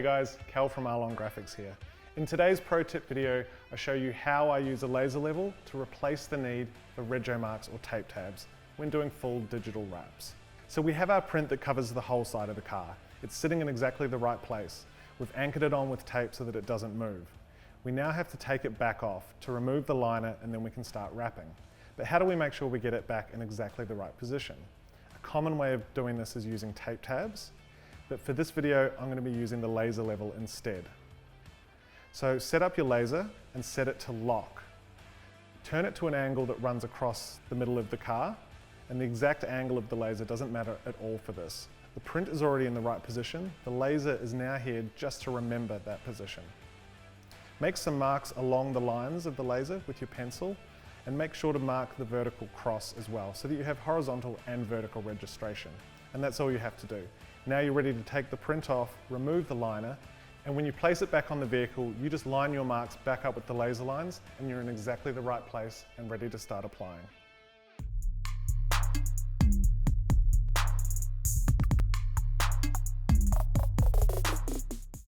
Hey guys, Cal from Arlon Graphics here. In today's pro tip video, I show you how I use a laser level to replace the need for rego marks or tape tabs when doing full digital wraps. So we have our print that covers the whole side of the car. It's sitting in exactly the right place. We've anchored it on with tape so that it doesn't move. We now have to take it back off to remove the liner, and then we can start wrapping. But how do we make sure we get it back in exactly the right position? A common way of doing this is using tape tabs. But for this video, I'm going to be using the laser level instead. So set up your laser and set it to lock. Turn it to an angle that runs across the middle of the car, and the exact angle of the laser doesn't matter at all for this. The print is already in the right position. The laser is now here just to remember that position. Make some marks along the lines of the laser with your pencil, and make sure to mark the vertical cross as well so that you have horizontal and vertical registration. And that's all you have to do. Now you're ready to take the print off, remove the liner, and when you place it back on the vehicle, you just line your marks back up with the laser lines, and you're in exactly the right place and ready to start applying.